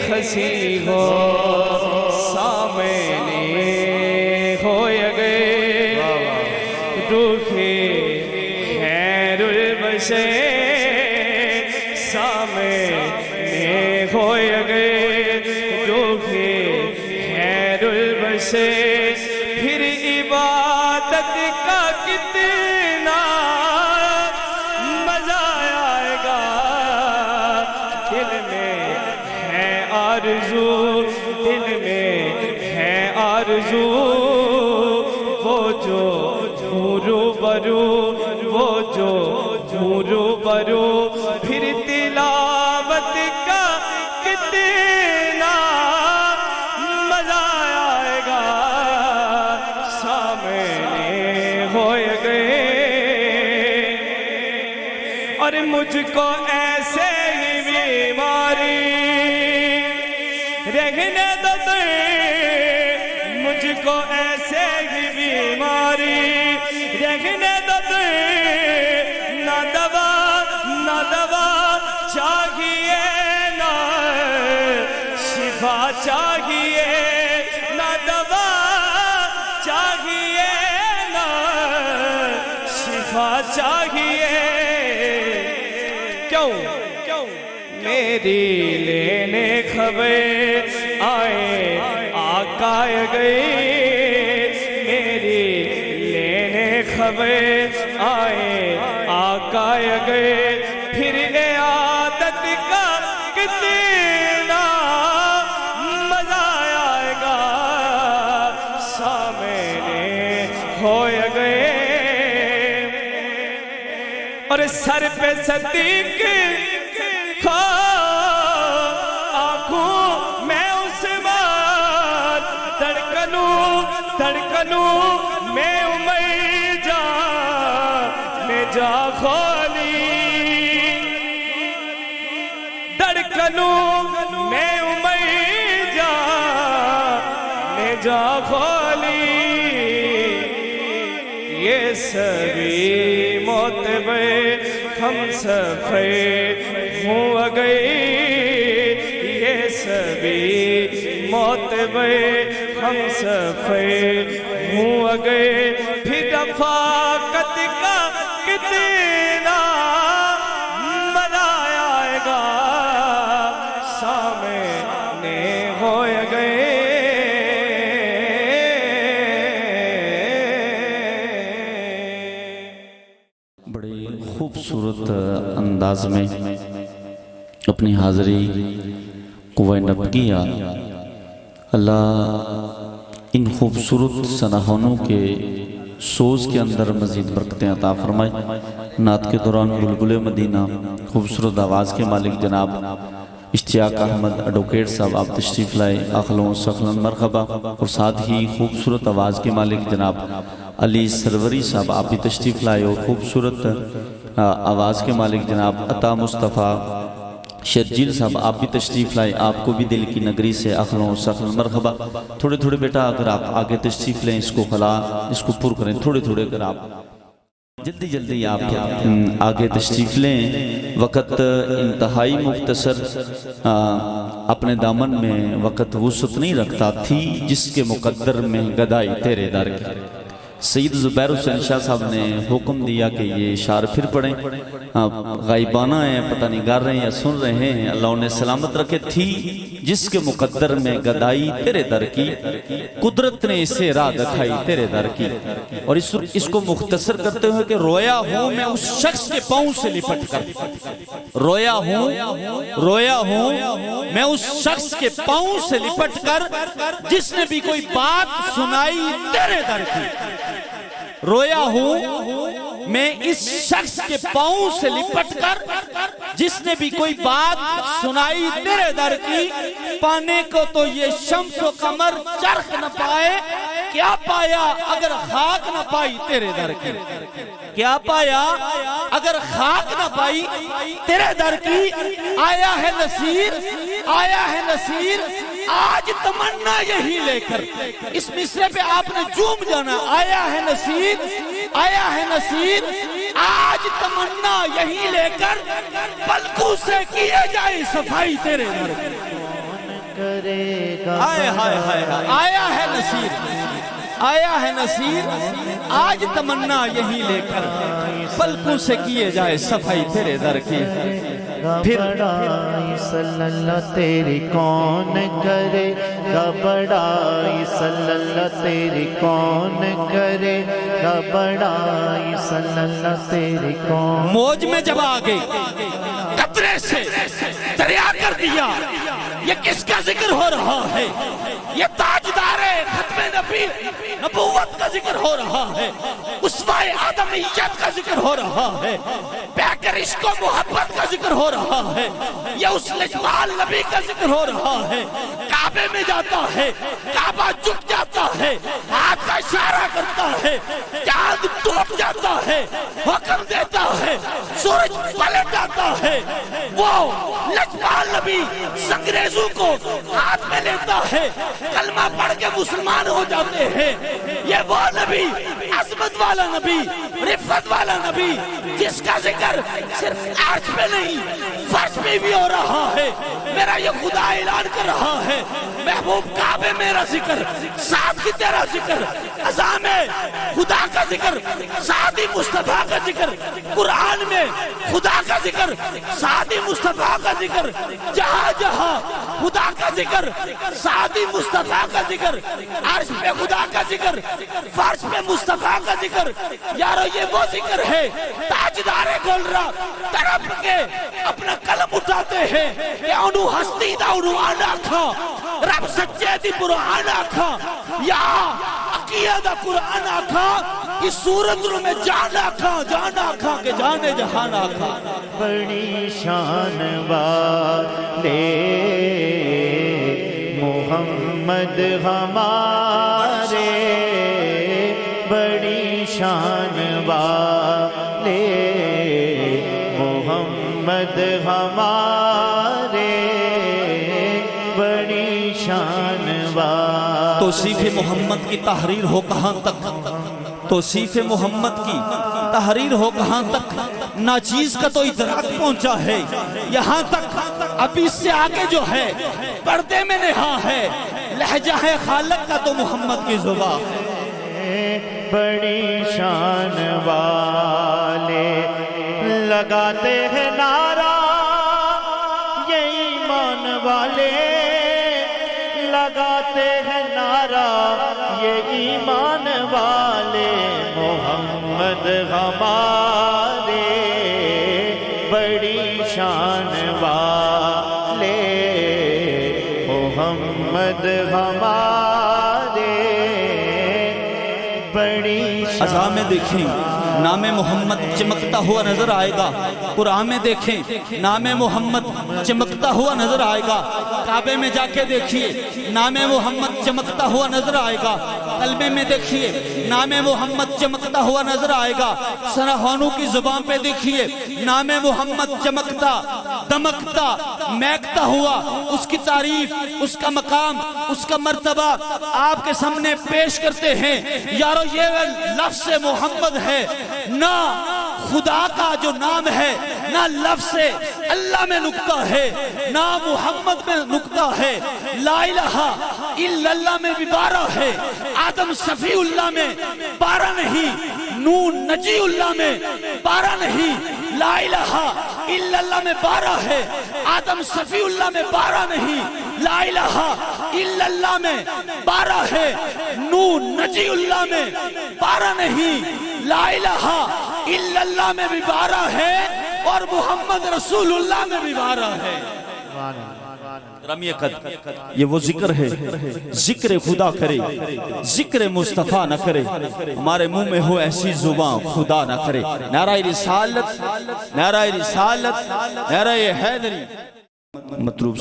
خسی ہو سامنے ہوئے گئے روحے خیر البشر سامنے ہوئے گئے روحے خیر البشر پھر عبادت کا کتنا مزہ آئے گا دل میں ہے آرزو دل میں ہے آرزو وہ جو روبرو وہ جو روبرو پھر تلاوت کا کتنا مزہ آئے گا سامنے ہوئے گئے اور مجھ کو ایسے ہی بیماری رہنے دو مجھ کو ایسے ہی بیماری رہنے دو نہ دوا چاہیے نہ شفا چاہیے نہ دوا چاہیے نہ شفا چاہیے کیوں میری لینے خبر آئے آقا گئے میری لینے خبر آئے آقا گئے پھر عیادت کا کتنا مزہ آئے گا سامنے ہوئے گئے اور سر پہ صدیق کھا آنکھوں میں عثمان دھڑکنوں میں عمر جا کھولی دھڑکنوں میں عمر جا کھولی یہ سبھی موتبے ہم سفید ہو گئے یہ سبھی موتبے ہم سفید ہو گئے پھر رفاقت کا کتنا مزہ آئے گا سامنے ہوئے گئے بڑے خوبصورت انداز میں اپنی حاضری کو نب کیا. اللہ ان خوبصورت سنہانوں کے سوز کے اندر مزید برکتیں عطا فرمائے. نعت کے دوران بلبل مدینہ خوبصورت آواز کے مالک جناب اشتیاق احمد ایڈوکیٹ صاحب آپ تشریف لائے. اخلوں و سخلاً مرحبا. اور ساتھ ہی خوبصورت آواز کے مالک جناب علی سروری صاحب آپ بھی تشریف لائے. اور خوبصورت آواز کے مالک جناب عطا مصطفیٰ شرجیل صاحب آپ بھی تشریف لائے. آپ کو بھی دل کی نگری سے اخلوں و سخلاً مرحبا. تھوڑے تھوڑے بیٹا اگر آپ آگے تشریف لیں اس کو پر کریں. تھوڑے تھوڑے اگر آپ جلدی آپ آگے تشریف لیں. وقت انتہائی مختصر اپنے دامن میں وقت وسعت نہیں رکھتا تھی جس کے مقدر میں گدائی تیرے در کی. سید زبیر حسین شاہ صاحب نے حکم دیا کہ یہ اشعار پھر پڑھیں. غائبانہ ہیں، پتہ نہیں گر رہے ہیں یا سن رہے ہیں. اللہ انہیں سلامت رکھے. تھی جس کے مقدر میں گدائی تیرے در کی، قدرت نے اسے راہ دکھائی تیرے در کی. اور اس کو مختصر کرتے ہوئے کہ رویا ہوں میں اس شخص کے پاؤں سے لپٹ کر، رویا ہوں میں اس شخص کے پاؤں سے لپٹ کر جس نے بھی کوئی بات سنائی تیرے در کی. رویا ہوں میں اس شخص کے پاؤں سے لپٹ کر جس نے بھی کوئی بات سنائی تیرے در کی. پانے کو تو یہ شمس و قمر چرخ نہ پائے، کیا پایا اگر خاک نہ پائی تیرے در کی. کیا پایا اگر خاک نہ پائی تیرے در کی. آیا ہے نصیر، آیا ہے نصیر آج تمنا یہی لے کر. اس مصرے پہ آپ نے جھوم جانا. آیا ہے نصیر، آیا ہے نصیر آج تمنا یہی لے کر، پلکوں سے کیے جائے صفائی تیرے در کی. آیا ہے نصیر، آیا ہے نصیر آج تمنا یہی لے کر، پلکوں سے کیے جائے صفائی تیرے در کی. پھر بڑائی صلی اللہ تیری کون کرے گا، بڑائی صلی اللہ تیری کون کرے گا، بڑائی صلی اللہ تیری کون. موج میں جب آگے قطرے سے دریا کر دیا، یہ کس کا ذکر ہو رہا ہے؟ یہ تاجدار ختم نبی نبوت کا ذکر ہو رہا ہے، اسوہ آدمیت کا ذکر ہو رہا ہے، پیکر عشق و محبت کا ذکر ہو رہا ہے. یہ اس لجپال نبی کا ذکر ہو رہا ہے. کعبے میں جاتا ہے، کعبہ جھک جاتا ہے، ہاتھ کا اشارہ کرتا ہے، چاند ٹوٹ جاتا ہے، حکم دیتا ہے، سورج پلٹ جاتا ہے. وہ لجپال نبی سنگریزوں کو ہاتھ میں لیتا ہے، کلمہ پڑھ کے مسلمان ہو جاتے ہیں. یہ وہ نبی، عظمت والا نبی، رفت والا نبی، جس کا ذکر صرف عرش پہ نہیں فرش پہ بھی ہو رہا ہے. میرا یہ خدا اعلان کر رہا ہے، محبوب کعبے میرا ذکر، ساتھ کی تیرا ذکر، اذان میں خدا کا ذکر، ساتھ ہی مصطفیٰ کا ذکر، قرآن میں خدا کا ذکر، ساتھ ہی مصطفیٰ کا ذکر، جہاں جہاں خدا کا ذکر، ساتھ ہی مصطفیٰ کا ذکر، عرش پہ خدا کا ذکر، فرش پہ مصطفیٰ کا ذکر. یارو یہ وہ ذکر ہے تاجدار گولرا طرف کے اپنا قلم اٹھاتے ہیں کہ انہوں ہستی دا انہوں آنا کھا، رب سچے دی قرآن آکھا، یا عقیہ دا قرآن آکھا، اس صورت میں جان آکھا، جان آکھا کہ جانے جہان آکھا. بڑی شان والے محمد ہمارے، بڑی شان والے محمد ہمارے، بڑی شان والے. توصیف محمد کی تحریر ہو کہاں تک، توصیف محمد کی تحریر ہو کہاں تک، ناچیز کا تو ادراک پہنچا ہے یہاں تک. اب اس سے آگے جو ہے پردے میں نہا ہے، لہجہ ہے خالق کا تو محمد کی زبان. بڑی شان والے لگاتے ہیں نعرہ، یہ ایمان والے لگاتے ہیں نعرہ، یہ ایمان والے محمد ہمارے، بڑی شان والے محمد ہمارے، بڑی اذان میں دیکھیں نام محمد چمکتا ہوا نظر آئے گا، قرآن میں دیکھیں نام محمد چمکتا ہوا نظر آئے گا، کعبے میں جا کے دیکھیے نام محمد چمکتا ہوا نظر آئے گا، قلبے میں دیکھیے نام محمد چمکتا ہوا نظر آئے گا، سرحانوں کی زبان پہ دیکھیے نام محمد چمکتا دمکتا مہکتا ہوا، اس کی تعریف، اس کا مقام، اس کا مرتبہ آپ کے سامنے پیش کرتے ہیں. یارو یہ لفظ محمد ہے، نہ خدا کا جو نام ہے، نہ لفظ اللہ میں نکتہ ہے، نہ محمد میں نکتہ ہے. لا الہ الا اللہ میں بھی 12 ہے، آدم صفی اللہ میں 12 نہیں، نون نجی اللہ میں 12 نہیں، لا الہ الا اللہ میں 12 ہے، آدم صفی اللہ میں 12 نہیں، لا الہ الا اللہ میں 12 ہے، نون نجی اللہ میں 12 نہیں، لا الہ الا اللہ میں بھی 12 ہے، اور محمد رسول اللہ میں بھی 12 ہے۔ رمی قد یہ وہ ذکر ہے، ذکر خدا کرے ذکر مصطفیٰ نہ کرے، ہمارے منہ میں ہو ایسی زبان خدا نہ کرے۔ نعرہ رسالت، نعرہ رسالت، نعرہ حیدری۔ مطلوب